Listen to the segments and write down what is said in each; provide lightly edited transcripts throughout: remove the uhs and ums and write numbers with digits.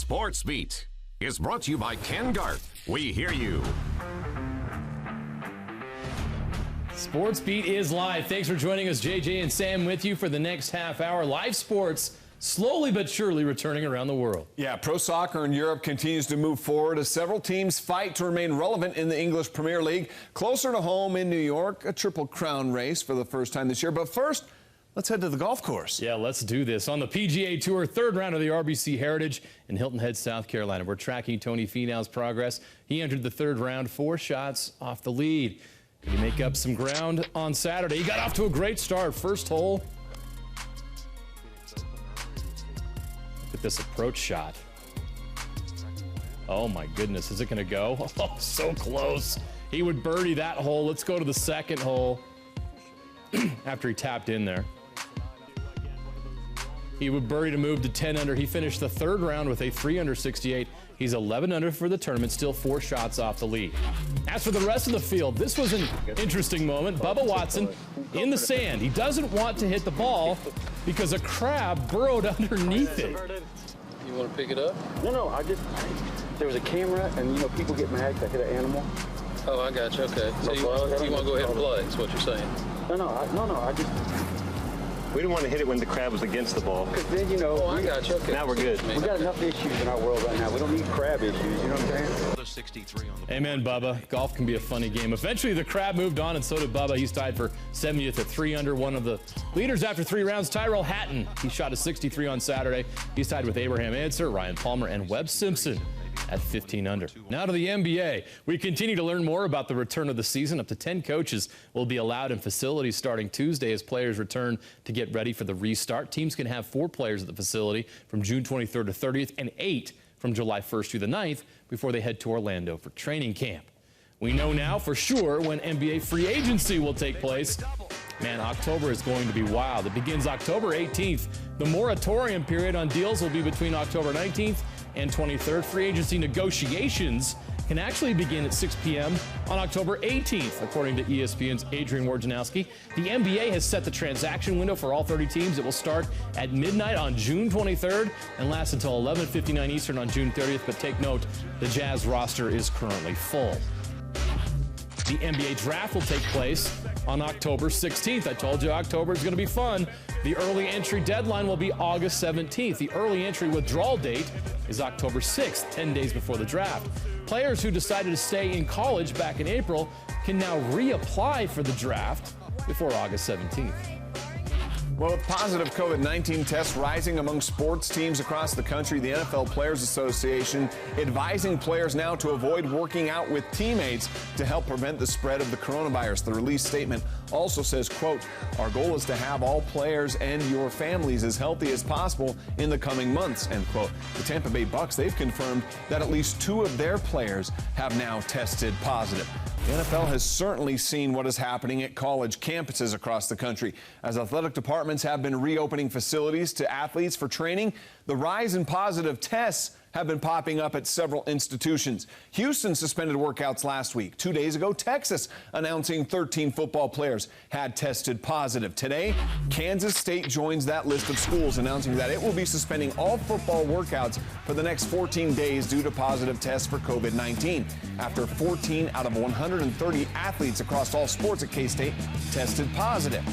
SportsBeat is brought to you by Ken Garth. We hear you. SportsBeat is live. Thanks for joining us, JJ and Sam, with you for the next half hour. Live sports slowly but surely returning around the world. Yeah, pro soccer in Europe continues to move forward as several teams fight to remain relevant in the English Premier League. Closer to home in New York, a Triple Crown race for the first time this year. But first, let's head to the golf course. Yeah, let's do this. On the PGA Tour, third round of the RBC Heritage in Hilton Head, South Carolina. We're tracking Tony Finau's progress. He entered the third round 4 shots off the lead. Did he make up some ground on Saturday? He got off to a great start. First hole. Look at this approach shot. Oh my goodness, is it going to go? Oh, so close. He would birdie that hole. Let's go to the second hole after he tapped in there. He would birdie to move to 10 under. He finished the third round with a 3 under 68. He's 11 under for the tournament, still 4 shots off the lead. As for the rest of the field, this was an interesting moment. Bubba Watson in the sand. He doesn't want to hit the ball because a crab burrowed underneath it. You want to pick it up? No, there was a camera, and people get mad because I hit an animal. Oh, I got you. Okay. So you want to go ahead and play, is what you're saying? We didn't want to hit it when the crab was against the ball. Because then, Oh, I got you. Okay. Now we're good. We got enough issues in our world right now. We don't need crab issues, you know what I'm saying? 63 on the Amen, Bubba. Golf can be a funny game. Eventually, the crab moved on, and so did Bubba. He's tied for 70th at 3 under. One of the leaders after 3 rounds, Tyrell Hatton. He shot a 63 on Saturday. He's tied with Abraham Ancer, Ryan Palmer, and Webb Simpson at 15 under. Now to the NBA. We continue to learn more about the return of the season. Up to 10 coaches will be allowed in facilities starting Tuesday as players return to get ready for the restart. Teams can have 4 players at the facility from June 23rd to 30th and 8 from July 1st through the 9th before they head to Orlando for training camp. We know now for sure when NBA free agency will take place. Man, October is going to be wild. It begins October 18th. The moratorium period on deals will be between October 19th and 23rd. Free agency negotiations can actually begin at 6 p.m. on October 18th, according to ESPN's Adrian Wojnarowski. The NBA has set the transaction window for all 30 teams. It will start at midnight on June 23rd and last until 11:59 Eastern on June 30th. But take note, the Jazz roster is currently full. The NBA draft will take place on October 16th. I told you October is going to be fun. The early entry deadline will be August 17th. The early entry withdrawal date is October 6th, 10 days before the draft. Players who decided to stay in college back in April can now reapply for the draft before August 17th. Well, with positive COVID-19 tests rising among sports teams across the country, the NFL Players Association advising players now to avoid working out with teammates to help prevent the spread of the coronavirus. The release statement also says, quote, "Our goal is to have all players and your families as healthy as possible in the coming months," end quote. The Tampa Bay Bucks, they've confirmed that at least 2 of their players have now tested positive. The NFL has certainly seen what is happening at college campuses across the country. As athletic departments have been reopening facilities to athletes for training, the rise in positive tests have been popping up at several institutions. Houston suspended workouts last week. 2 days ago, Texas announcing 13 football players had tested positive. Today, Kansas State joins that list of schools, announcing that it will be suspending all football workouts for the next 14 days due to positive tests for COVID-19. After 14 out of 130 athletes across all sports at K-State tested positive.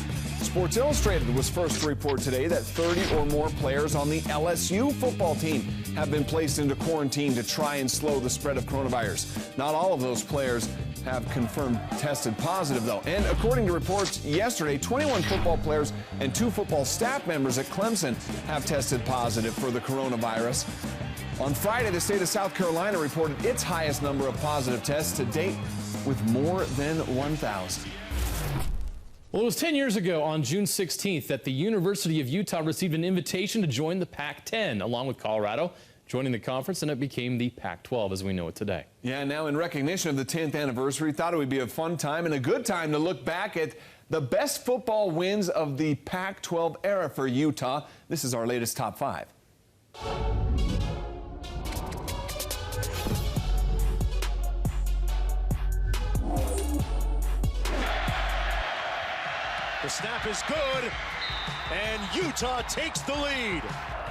Sports Illustrated was first to report today that 30 or more players on the LSU football team have been placed into quarantine to try and slow the spread of coronavirus. Not all of those players have confirmed tested positive, though. And according to reports yesterday, 21 football players and 2 football staff members at Clemson have tested positive for the coronavirus. On Friday, the state of South Carolina reported its highest number of positive tests to date with more than 1,000. Well, it was 10 years ago on June 16th that the University of Utah received an invitation to join the Pac-10, along with Colorado, joining the conference, and it became the Pac-12 as we know it today. Yeah, now in recognition of the 10th anniversary, thought it would be a fun time and a good time to look back at the best football wins of the Pac-12 era for Utah. This is our latest top 5. The snap is good, and Utah takes the lead.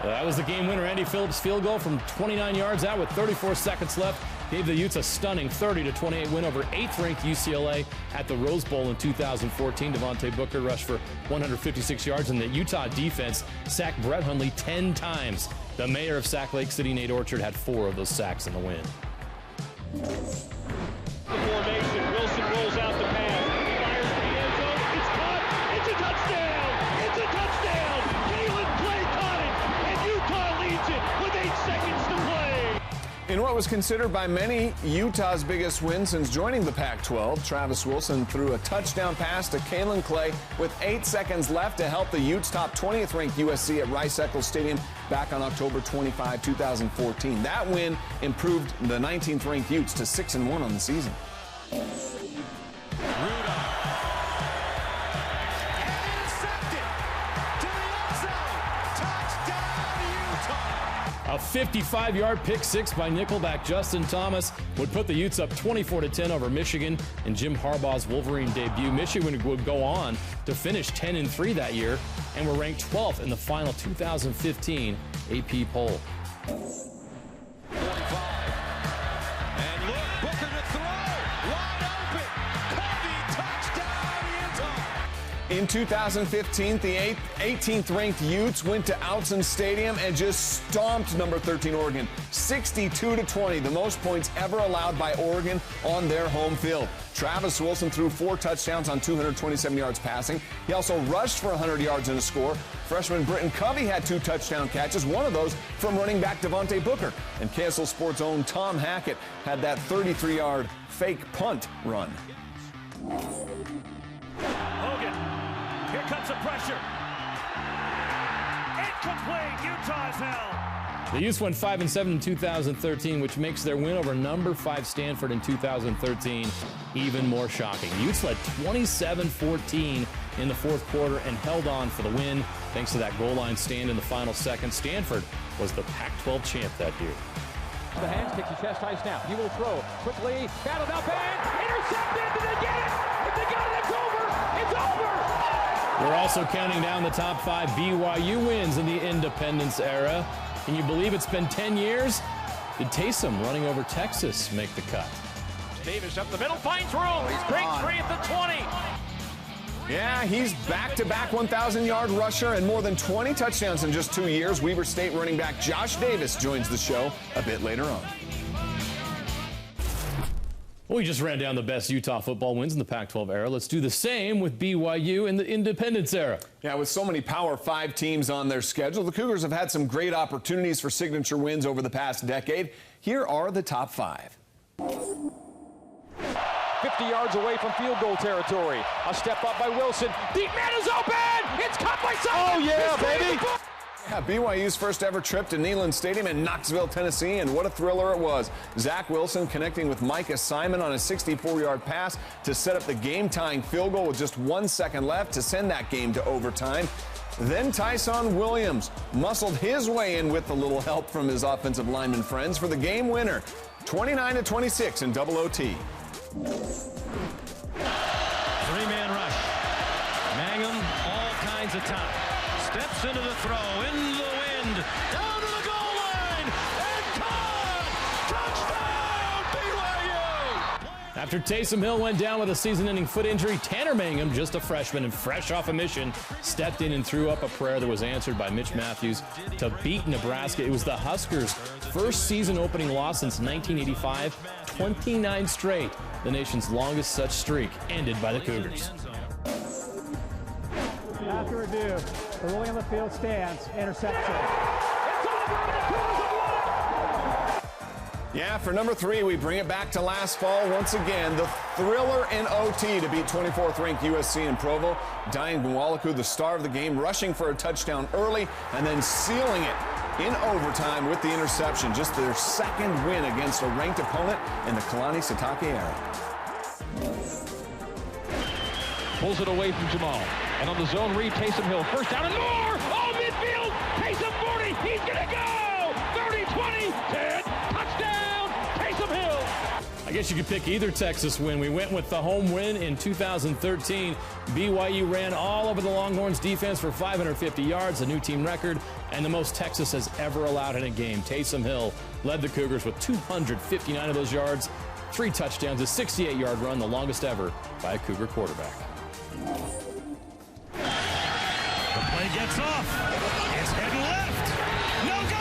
That was the game winner. Andy Phillips' field goal from 29 yards out with 34 seconds left gave the Utes a stunning 30-28 win over 8th-ranked UCLA at the Rose Bowl in 2014. Devontae Booker rushed for 156 yards, and the Utah defense sacked Brett Hundley 10 times. The mayor of Sac Lake City, Nate Orchard, had 4 of those sacks in the win. The formation. Wilson rolls out the pass. Fires to the end zone. It's caught. It's a touchdown. It's a touchdown. Kalen Clay caught it, and Utah leads it with 8 seconds to play. In what was considered by many Utah's biggest win since joining the Pac-12, Travis Wilson threw a touchdown pass to Kalen Clay with 8 seconds left to help the Utes top 20th-ranked USC at Rice-Eccles Stadium back on October 25, 2014. That win improved the 19th-ranked Utes to 6-1 on the season. A 55-yard pick six by Nickelback Justin Thomas would put the Utes up 24-10 over Michigan in Jim Harbaugh's Wolverine debut. Michigan would go on to finish 10-3 that year and were ranked 12th in the final 2015 AP poll. 45. And look, Booker to throw. Wide open. Covey, touchdown, Utah. In 2015, the 18th-ranked Utes went to Autzen Stadium and just stomped number 13 Oregon, 62-20, the most points ever allowed by Oregon on their home field. Travis Wilson threw 4 touchdowns on 227 yards passing. He also rushed for 100 yards in a score. Freshman Britton Covey had 2 touchdown catches, one of those from running back Devontae Booker. And KSL Sports' own Tom Hackett had that 33-yard fake punt run. Hogan. Here comes the pressure. Incomplete. Utah's held. The Utes went 5-7 in 2013, which makes their win over number 5 Stanford in 2013 even more shocking. The Utes led 27-14 in the fourth quarter and held on for the win thanks to that goal line stand in the final second. Stanford was the Pac-12 champ that year. The hands, kicks a chest high snap. He will throw quickly. Battled out bands. Intercepted. Did they get it? If they got it, it's over. It's over. We're also counting down the top 5 BYU wins in the Independence era. Can you believe it's been 10 years? Did Taysom running over Texas make the cut? Davis up the middle, finds room. Breaks free at the 20. Yeah, he's back-to-back 1,000-yard rusher and more than 20 touchdowns in just 2 years. Weber State running back Josh Davis joins the show a bit later on. Well, we just ran down the best Utah football wins in the Pac-12 era. Let's do the same with BYU in the Independence era. Yeah, with so many Power 5 teams on their schedule, the Cougars have had some great opportunities for signature wins over the past decade. Here are the top 5. 50 yards away from field goal territory. A step up by Wilson. Deep man is open. It's caught by Simon. Oh, yeah, baby. Yeah, BYU's first ever trip to Neyland Stadium in Knoxville, Tennessee, and what a thriller it was. Zach Wilson connecting with Micah Simon on a 64-yard pass to set up the game-tying field goal with just 1 second left to send that game to overtime. Then Tyson Williams muscled his way in with a little help from his offensive lineman friends for the game winner, 29-26 in double OT. 3-man rush. Mangum, all kinds of time. Steps into the throw, in the wind, down to the goal line, and caught! Touchdown, BYU! After Taysom Hill went down with a season-ending foot injury, Tanner Mangum, just a freshman and fresh off a mission, stepped in and threw up a prayer that was answered by Mitch Matthews to beat Nebraska. It was the Huskers' first season-opening loss since 1985, 29 straight. The nation's longest such streak ended by the Cougars. After review, the ruling on the field stands. Interception. Yeah, for number 3, we bring it back to last fall once again. The thriller in OT to beat 24th-ranked USC in Provo. Diane Nwalaku, the star of the game, rushing for a touchdown early and then sealing it in overtime with the interception. Just their second win against a ranked opponent in the Kalani Sitake era. Pulls it away from Jamal. And on the zone read, Taysom Hill. First down and more. Oh, midfield. Taysom 40. He's going to go. 30, 20, 10. Touchdown. Taysom Hill. A I guess you could pick either Texas win. We went with the home win in 2013. BYU ran all over the Longhorns defense for 550 yards, a new team record, and the most Texas has ever allowed in a game. Taysom Hill led the Cougars with 259 of those yards, 3 touchdowns, a 68-yard run, the longest ever by a Cougar quarterback. The play gets off. It's heading left. No good.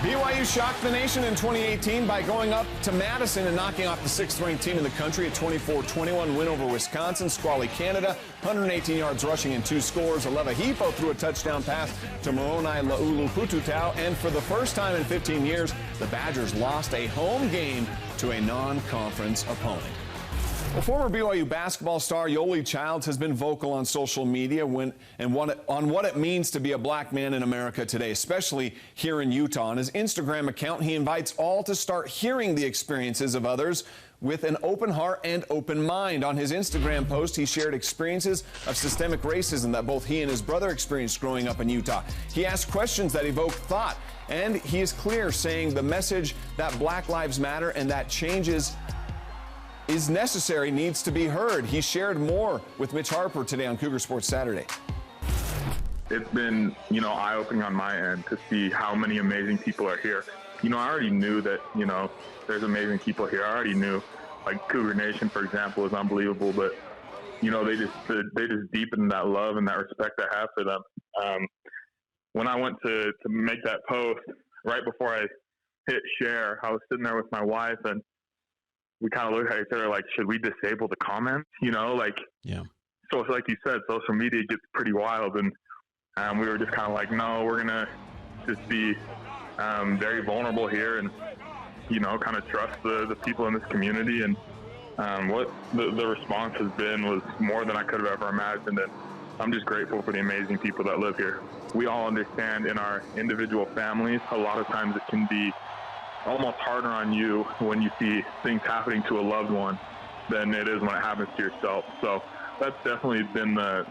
BYU shocked the nation in 2018 by going up to Madison and knocking off the 6th-ranked team in the country. A 24-21 win over Wisconsin. Squally Canada, 118 yards rushing and 2 scores. Aleva Hifo threw a touchdown pass to Moroni Laulu-Pututau. And for the first time in 15 years, the Badgers lost a home game to a non-conference opponent. Well, former BYU basketball star Yoeli Childs has been vocal on social media on what it means to be a black man in America today, especially here in Utah. On his Instagram account, he invites all to start hearing the experiences of others with an open heart and open mind. On his Instagram post, he shared experiences of systemic racism that both he and his brother experienced growing up in Utah. He asked questions that evoke thought, and he is clear, saying the message that Black Lives Matter and that changes is necessary needs to be heard. He shared more with Mitch Harper today on Cougar Sports Saturday. It's been, eye-opening on my end to see how many amazing people are here. I already knew that, there's amazing people here. I already knew, like Cougar Nation, for example, is unbelievable, but, they just deepen that love and that respect I have for them. When I went to make that post, right before I hit share, I was sitting there with my wife, and we kind of looked at each other like, should we disable the comments? Yeah. So like you said, social media gets pretty wild, and we were just kind of like, no, we're gonna just be very vulnerable here, and kind of trust the people in this community. And what the response has been was more than I could have ever imagined, and I'm just grateful for the amazing people that live here. We all understand in our individual families, a lot of times it can be almost harder on you when you see things happening to a loved one than it is when it happens to yourself. So that's definitely been the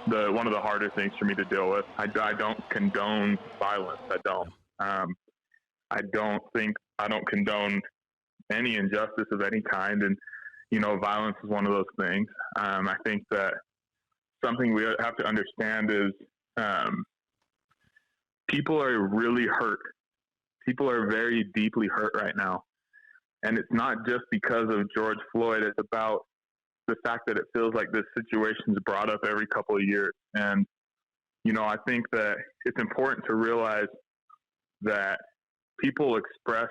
one of the harder things for me to deal with. I don't condone violence. I don't. I don't condone any injustice of any kind, and violence is one of those things. I think that something we have to understand is people are really hurt. People are very deeply hurt right now. And it's not just because of George Floyd. It's about the fact that it feels like this situation is brought up every couple of years. And, I think that it's important to realize that people express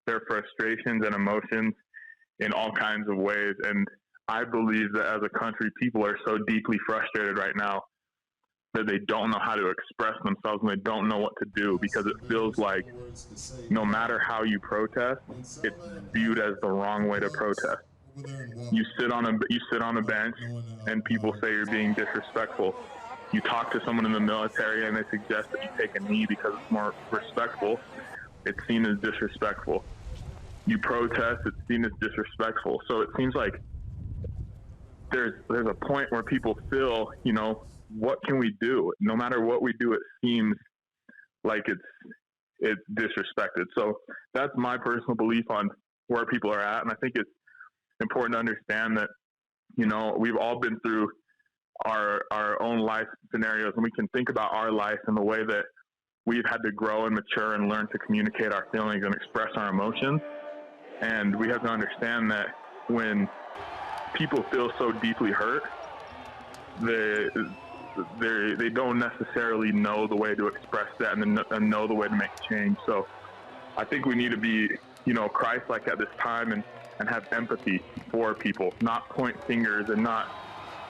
their frustrations and emotions in all kinds of ways. And I believe that as a country, people are so deeply frustrated right now that they don't know how to express themselves, and they don't know what to do, because it feels like no matter how you protest, it's viewed as the wrong way to protest. You sit on a bench and people say you're being disrespectful. You talk to someone in the military and they suggest that you take a knee because it's more respectful. It's seen as disrespectful. You protest, it's seen as disrespectful. So it seems like there's a point where people feel, what can we do? No matter what we do, it seems like it's disrespected. So that's my personal belief on where people are at. And I think it's important to understand that, we've all been through our own life scenarios, and we can think about our life in the way that we've had to grow and mature and learn to communicate our feelings and express our emotions. And we have to understand that when people feel so deeply hurt, they don't necessarily know the way to express that and know the way to make change. So I think we need to be, Christ-like at this time and have empathy for people, not point fingers and not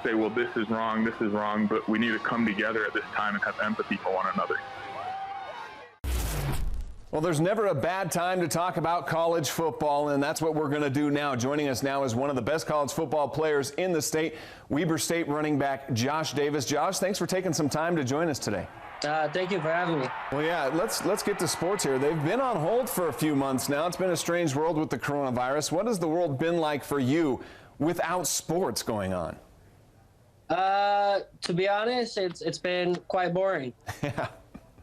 say, well, this is wrong, but we need to come together at this time and have empathy for one another. Well, there's never a bad time to talk about college football, and that's what we're going to do now. Joining us now is one of the best college football players in the state, Weber State running back Josh Davis. Josh, thanks for taking some time to join us today. Thank you for having me. Well, yeah, let's get to sports here. They've been on hold for a few months now. It's been a strange world with the coronavirus. What has the world been like for you without sports going on? To be honest, it's been quite boring. Yeah.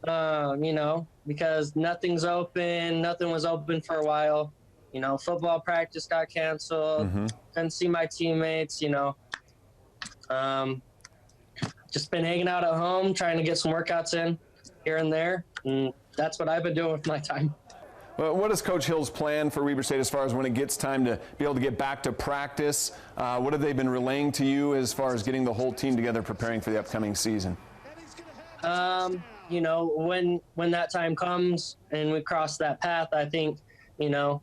you know, because nothing was open for a while. You know, football practice got canceled. Couldn't see my teammates, you know. Just been hanging out at home, trying to get some workouts in here and there. And that's what I've been doing with my time. Well, what is Coach Hill's plan for Weber State as far as when it gets time to be able to get back to practice? What have they been relaying to you as far as getting the whole team together preparing for the upcoming season? You know, when that time comes and we cross that path, I think, you know,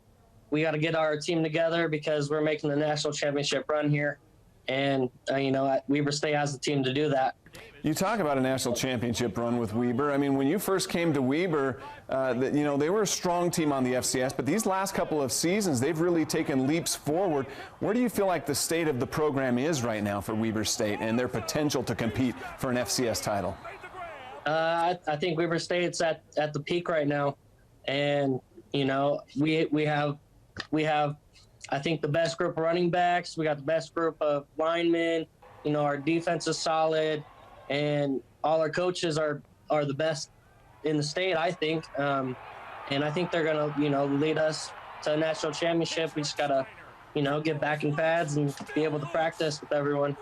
we got to get our team together because we're making the national championship run here. And, you know, Weber State has the team to do that. You talk about a national championship run with Weber. I mean, when you first came to Weber, you know, they were a strong team on the FCS, but these last couple of seasons, they've really taken leaps forward. Where do you feel like the state of the program is right now for Weber State and their potential to compete for an FCS title? I think Weber State's at the peak right now. And, you know, we have I think the best group of running backs. We got the best group of linemen. You know, our defense is solid, and all our coaches are the best in the state, I think. And I think they're going to, you know, lead us to a national championship. We just got to, you know, get back in pads and be able to practice with everyone.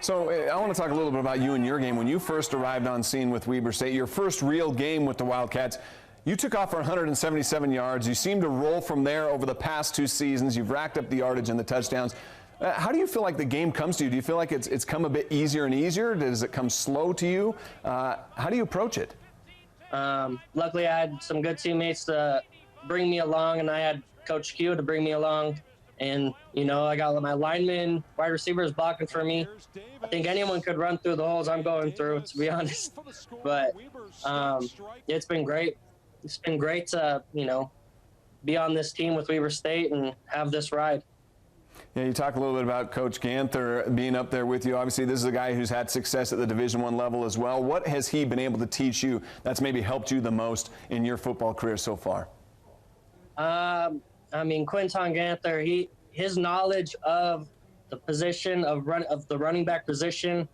So I want to talk a little bit about you and your game. When you first arrived on scene with Weber State, your first real game with the Wildcats, you took off for 177 yards. You seemed to roll from there over the past 2 seasons. You've racked up the yardage and the touchdowns. How do you feel like the game comes to you? Do you feel like it's come a bit easier and easier? Does it come slow to you? How do you approach it? Luckily, I had some good teammates to bring me along, and I had Coach Q to bring me along. And, you know, I got my linemen, wide receivers blocking for me. I think anyone could run through the holes I'm going through, to be honest. But it's been great. It's been great to, you know, be on this team with Weber State and have this ride. Yeah, you talk a little bit about Coach Ganther being up there with you. Obviously, this is a guy who's had success at the Division I level as well. What has he been able to teach you that's maybe helped you the most in your football career so far? I mean, Quinton Ganther, his knowledge of the position of the running back position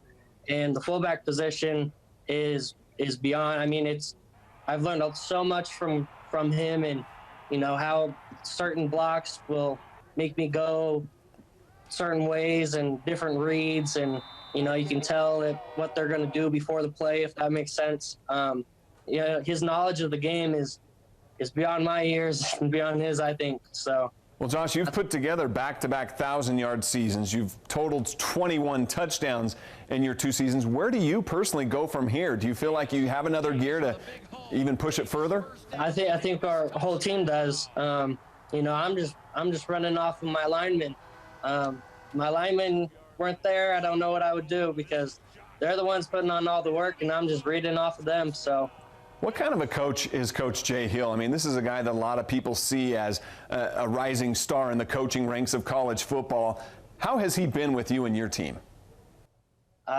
and the fullback position is beyond. I mean, I've learned so much from him, and you know how certain blocks will make me go certain ways and different reads, and you know you can tell what they're going to do before the play, if that makes sense. Yeah, his knowledge of the game is beyond my years and beyond his, I think. So. Well, Josh, you've put together back-to-back 1,000-yard seasons. You've totaled 21 touchdowns in your 2 seasons. Where do you personally go from here? Do you feel like you have another gear to even push it further? I think our whole team does. You know, I'm just running off of my linemen. My linemen weren't there. I don't know what I would do because they're the ones putting on all the work, and I'm just reading off of them. So. What kind of a coach is Coach Jay Hill? I mean, this is a guy that a lot of people see as a rising star in the coaching ranks of college football. How has he been with you and your team?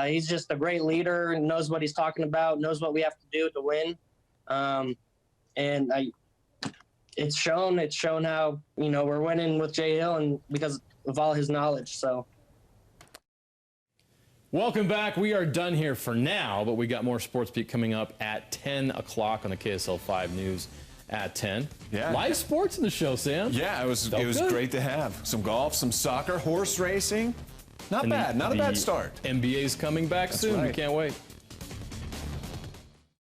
He's just a great leader, knows what he's talking about, knows what we have to do to win. And it's shown how, you know, we're winning with Jay Hill and because of all his knowledge. So. Welcome back. We are done here for now, but we got more SportsBeat coming up at 10 o'clock on the KSL 5 News at 10. Yeah. Live sports in the show, Sam. Yeah, it was great to have. Some golf, some soccer, horse racing. Not bad. Not a bad start. NBA's coming back soon. Right. We can't wait.